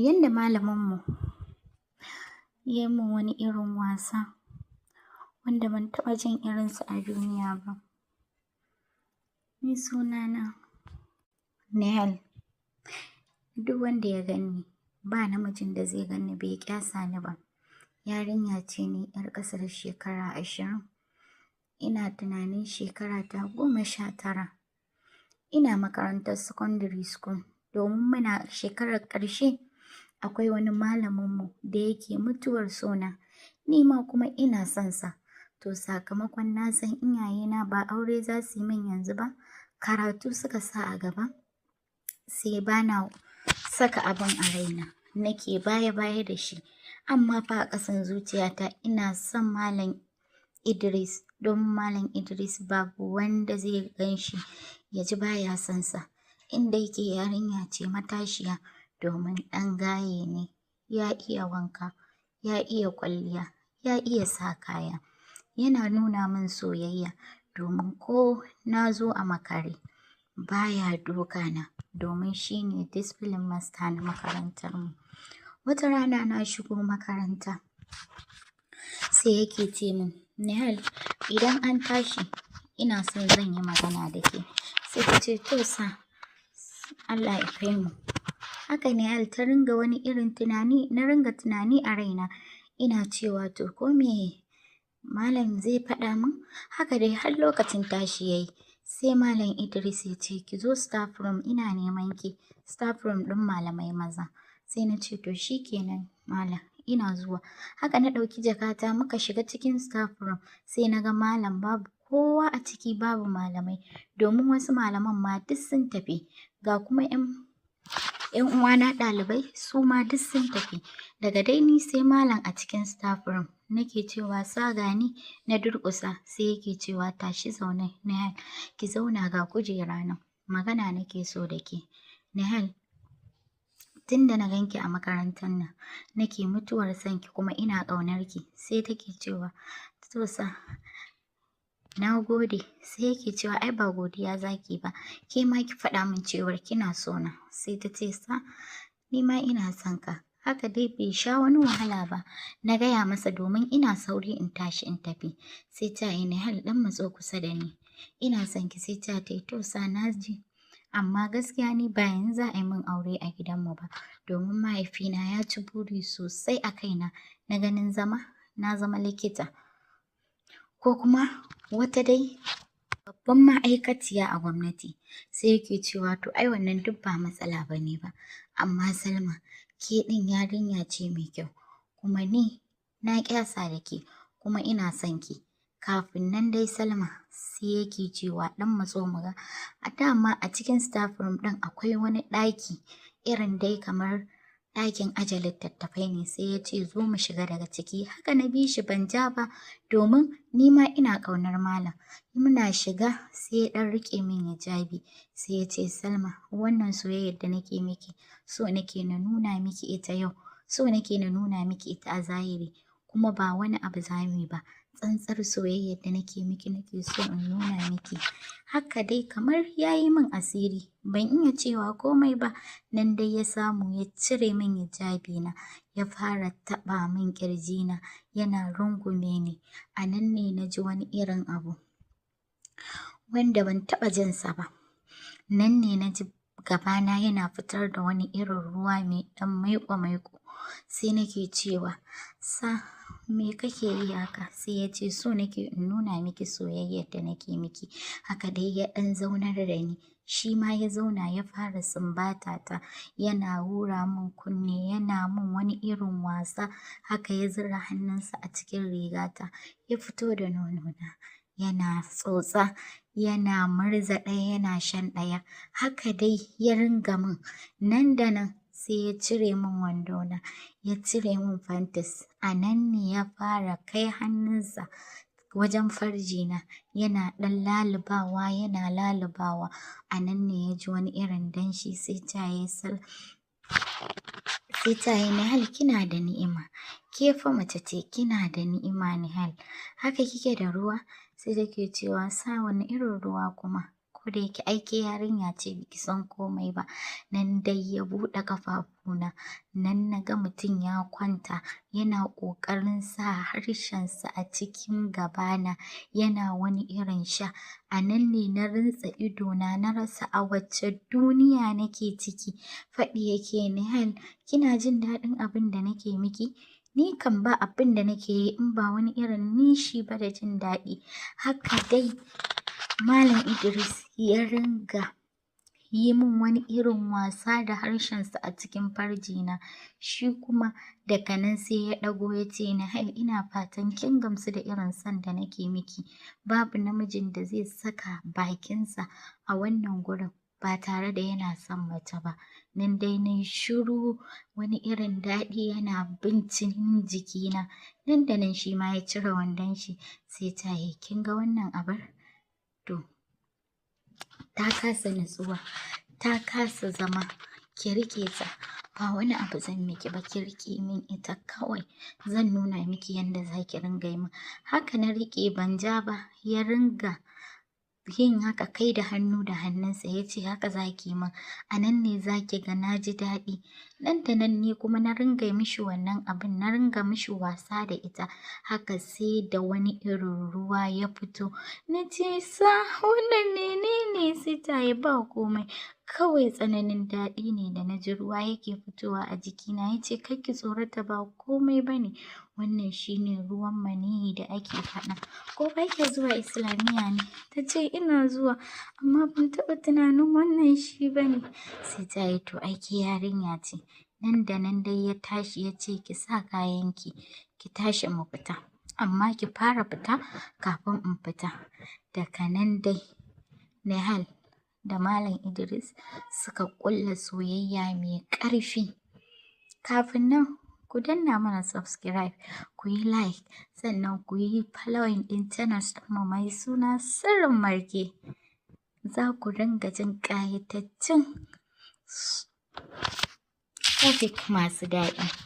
Yanda malaminmu ya yi min wani irin wasa wanda ban taɓa jin irinsa a duniya ba. Ni sunana Nehal. Duk wanda ya ganni ba namijin da zai ganni bai ƙyasa ni ba. Yarinya ce ni 'yar ƙasa da shekara 20. Ina tunanin shekara ta 19. Ina makarantar secondary school domin muna shekarar ƙarshe. Akwai wani malaminmu da yake mutuwar sona, ni ma kuma ina son sa. To sakamakon na san iyayena ba aure za su yi min yanzu ba, karatu suka sa a gaba, sai bana saka abin a raina, nake baya-baya da shi. Amma fa a ƙasan zuciyata ina son Malam Idris, don Malam Idris babu wanda zai gan shi ya ji baya son sa. Inda yake yarinya ce matashiya, domin ɗan gaye ne, ya iya wanka, ya iya kwalliya, ya iya sa kaya. Yana nuna min soyayya domin ko na zo a makare baya doka na, domin shi ne discipline master na makarantarmu. Wata rana na shigo makaranta sai yake ce min, Nehal, idan an tashi ina son zan yi magana da ke. Sai ta ce, to sa, Allah ya kai mu. Haka Nehal ta ringa wani irin tunani, na ringa tunani a raina. Ina cewa to ko me malam zai faɗa min? Haka dai har lokacin tashi yayi. Sai Malam Idris ya ce, ki zo staff room ina neman ki. Staff room ɗin malamai maza. Sai na ce to shikenan malam, ina zuwa. Haka na ɗauki jakata muka shiga cikin staff room. Sai na ga malam babu kowa a ciki, babu malamai, domin wasu malaman ma duk sun tafi. Ga kuma 'yan uwana ɗalibai su ma duk sun tafi. Daga dai ni sai malam a cikin staff room. Nake cewa sa gani, na durƙusa. Sai yake cewa tashi zaune Nehal, ki zauna ga kujera nan. Magana nake so da ke. Nehal, tun da na ganki a makarantar nan nake mutuwar son ki kuma ina ƙaunar ki. Sai take cewa to sa, na gode. Sai yake cewa ai ba godiya zaki ba, ke ma ki faɗa min cewar kina so na. Sai ta ce sa, ni ma ina son ka. Haka dai bai sha wani wahala ba. Na gaya masa domin ina sauri in tashi in tafi. Sai ta yi, Nehal ɗan matso kusa da ni, ina son ki. Sai ta yi, to sa na ji, amma gaskiya ni ba yanzu za a yi min aure a gidanmu ba, domin mahaifina ya ci buri sosai a kaina na ganin na zama likita ko kuma wata dai babban ma'aikaciya a gwamnati. Sai yake cewa to ai wannan duk ba matsala ba ne ba, amma Salma, ke ɗin yarinya ce mai kyau, kuma ni na ƙyasa da ke kuma ina son ki. Kafin nan dai Salma, sai yake cewa ɗan matso mu ga. A dama a cikin staff room ɗin akwai wani ɗaki irin dai kamar ɗakin aje littattafai ne. Sai ya ce zo mu shiga daga ciki. Haka na bi shi ban ja ba, domin ni ma ina ƙaunar malam. Muna shiga sai ya ɗan riƙe min hijabi. Sai ya ce Salma, wannan soyayyar da nake miki, so nake na nuna miki ita yau, so nake na nuna miki ita a zahiri, kuma ba wani abu za mu yi ba, tsantsar soyayyar da nake miki nake so in nuna miki. Haka dai kamar ya yi min asiri, ban iya cewa komai ba. Nan dai ya samu ya cire min hijabi na, ya fara taɓa min ƙirjina, yana rungume ni. A nan ne na ji wani irin abu wanda ban taɓa jinsa ba. Nan ne na ji gabana yana fitar da wani irin ruwa mai ɗan maiƙo-maiƙo. Sai nake cewa sa, me kake yi haka? Sai ya ce so nake in nuna miki soyayyar da nake miki. Haka dai ya ɗan zaunar da ni, shi ma ya zauna ya fara sumbata ta, yana hura min kunne, yana min wani irin wasa. Haka ya zura hannunsa a cikin rigata, ya fito da nonona, yana tsotsa, yana murza ɗaya, yana shan ɗaya. Haka dai ya ringa min. Nan da nan sai ya cire min wandona, ya cire min fantis. A nan ne ya fara kai hannunsa wajen farjina, yana ɗan lalubawa, yana lalubawa. A nan ne ya ji wani irin danshi. Sai ta yi Nehal, kina da ni'ima, ke fa mace ce, kina da ni'ima Nehal, haka kike da ruwa? Sai take cewa sa, wani irin ruwa kuma? Ko ko da yake aike yarinya ce biki san komai ba. Nan dai ya buɗe ƙafafuna, nan na ga mutum ya kwanta yana ƙoƙarin sa harshensa a cikin gabana yana wani irin sha. A nan ne na rintsa idona na rasa a wacce duniya nake ciki. Faɗi yake Nihal, kina jin daɗin abin da nake miki? Ni kan ba abin da nake yi in ba wani irin nishi ba da jin daɗi. Haka dai Malam Idris ya ringa yi min wani irin wasa da harshensa a cikin farjina. Shi kuma daga nan sai ya ɗago ya ce Nihal, ina fatan kin gamsu da irin son da nake miki. Babu namijin da zai saka bakinsa a wannan gurin ba tare da yana son mace ba. Nan dai na yi shiru, wani irin daɗi yana bin jinin jikina. Nan da nan shi ma ya cire wandon shi sai ta yi, kin ga wannan abar? To, ta kasa nutsuwa, ta kasa zama, ki riƙe ta. Ba wani abu zan miki ba, ki riƙe min ita kawai. Zan nuna miki yadda za ki ringa yi min. Haka na riƙe ban ja ba, ya ringa yin haka kai da hannu da hannunsa ya ce haka za ki yi min. A nan ne za ki ga na ji daɗi. Nan da nan ne kuma na ringa mishi wannan abin, na ringa mishi wasa da ita. Haka sai da wani irin ruwa ya fito. Na ce sa wannan menene? Sai ta yi ba komai. Kawai tsananin daɗi ne da na ji ruwa yake fitowa a jikina. Ya ce kar ki tsorata, ba komai ba ne. Wannan shi ne ruwan maniyyi da ake faɗa. Ko ba ki zuwa Islamiyya ne? Ta ce ina zuwa, amma ban taɓa tunanin wannan shi ba ne. Sai ta yi to aiki yarinya ce. Nan da nan dai ya tashi ya ce ki sa kayanki, ki tashi mu fita. Amma ki fara fita kafin in fita. Daga nan dai Nihal da Malam Idris suka ƙulla soyayya mai ƙarfi. Kafin nan ku danna mana subscribe, ku yi like, sannan ku yi following ɗin channel mu mai suna Sirrin Marke. Za ku ringa jin ƙayataccen topic masu daɗi.